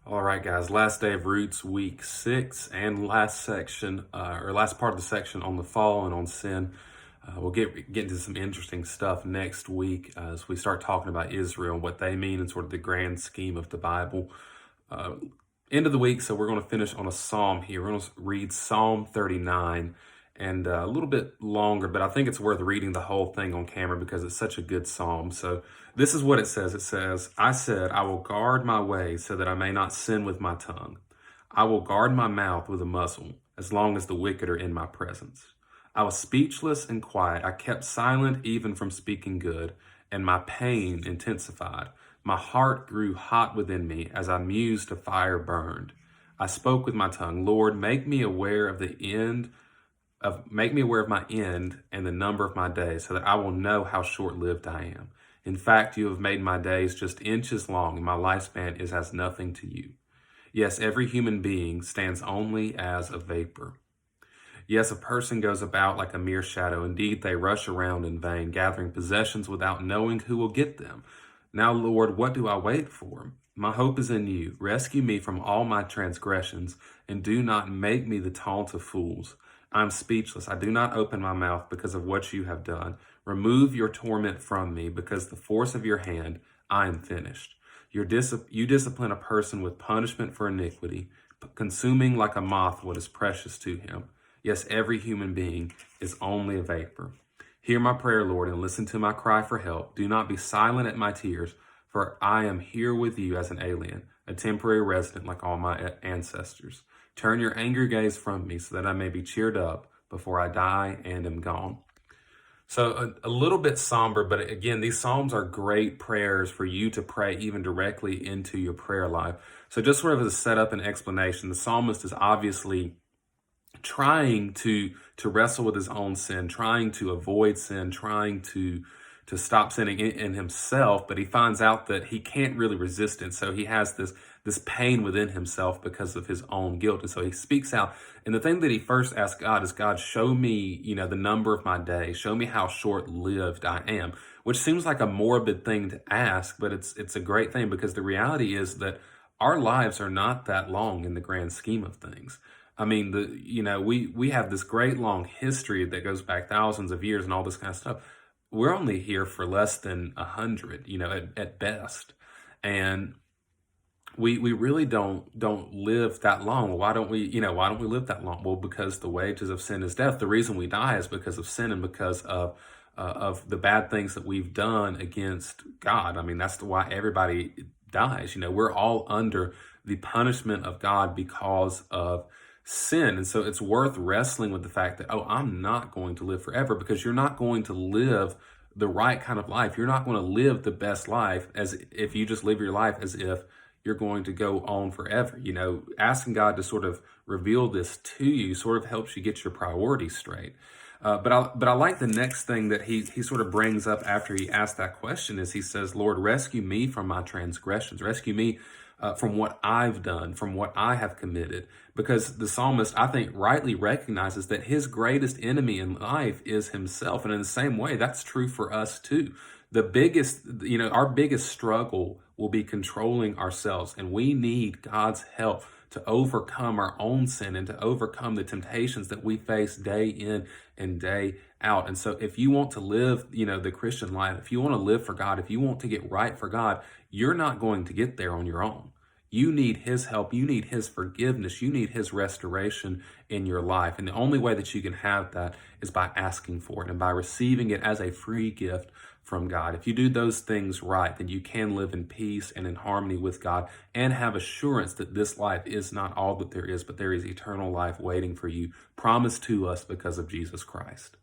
All right, guys. Last day of Roots, week 6, and last section, or last part of the section on the fall and on sin. We'll get into some interesting stuff next week as we start talking about Israel and what they mean and sort of the grand scheme of the Bible. Uh, End of the week, so we're going to finish on a psalm here. We're going to read Psalm 39, and a little bit longer, but I think it's worth reading the whole thing on camera because it's such a good psalm. So this is what it says. It says, I said, I will guard my way so that I may not sin with my tongue. I will guard my mouth with a muzzle as long as the wicked are in my presence. I was speechless and quiet. I kept silent even from speaking good, and my pain intensified. My heart grew hot within me as I mused, a fire burned. I spoke with my tongue, Lord, make me aware of my end and the number of my days, so that I will know how short-lived I am. In fact, you have made my days just inches long, and my lifespan is as nothing to you. Yes, every human being stands only as a vapor. Yes, a person goes about like a mere shadow. Indeed, they rush around in vain, gathering possessions without knowing who will get them. Now, Lord, what do I wait for? My hope is in you. Rescue me from all my transgressions, and do not make me the taunt of fools. I am speechless. I do not open my mouth because of what you have done. Remove your torment from me, because the force of your hand, I am finished. You discipline a person with punishment for iniquity, consuming like a moth what is precious to him. Yes, every human being is only a vapor. Hear my prayer, Lord, and listen to my cry for help. Do not be silent at my tears, for I am here with you as an alien, a temporary resident like all my ancestors. Turn your angry gaze from me so that I may be cheered up before I die and am gone. So a little bit somber, but again, these Psalms are great prayers for you to pray even directly into your prayer life. So just sort of as a setup and explanation, the psalmist is obviously trying to wrestle with his own sin, trying to avoid sin, trying to stop sinning in himself, but he finds out that he can't really resist it. So he has this pain within himself because of his own guilt. And so he speaks out. And the thing that he first asks God is, God, show me, the number of my days. Show me how short-lived I am, which seems like a morbid thing to ask, but it's a great thing because the reality is that our lives are not that long in the grand scheme of things. I mean, we have this great long history that goes back thousands of years and all this kind of stuff. We're only here for less than 100, at best. And we really don't live that long. Why don't we live that long? Well, because the wages of sin is death. The reason we die is because of sin and because of the bad things that we've done against God. I mean, that's why everybody dies. We're all under the punishment of God because of sin. And so it's worth wrestling with the fact that, I'm not going to live forever, because you're not going to live the right kind of life. You're not going to live the best life as if you just live your life as if you're going to go on forever. Asking God to sort of reveal this to you sort of helps you get your priorities straight. But I like the next thing that he sort of brings up after he asked that question is he says, Lord, rescue me from my transgressions. Rescue me from what I've done, from what I have committed. Because the psalmist, I think, rightly recognizes that his greatest enemy in life is himself. And in the same way, that's true for us too. Our biggest struggle will be controlling ourselves. And we need God's help to overcome our own sin and to overcome the temptations that we face day in and day out. And so if you want to live, the Christian life, if you want to live for God, if you want to get right for God, you're not going to get there on your own. You need his help. You need his forgiveness. You need his restoration in your life. And the only way that you can have that is by asking for it and by receiving it as a free gift from God. If you do those things right, then you can live in peace and in harmony with God and have assurance that this life is not all that there is, but there is eternal life waiting for you, promised to us because of Jesus Christ.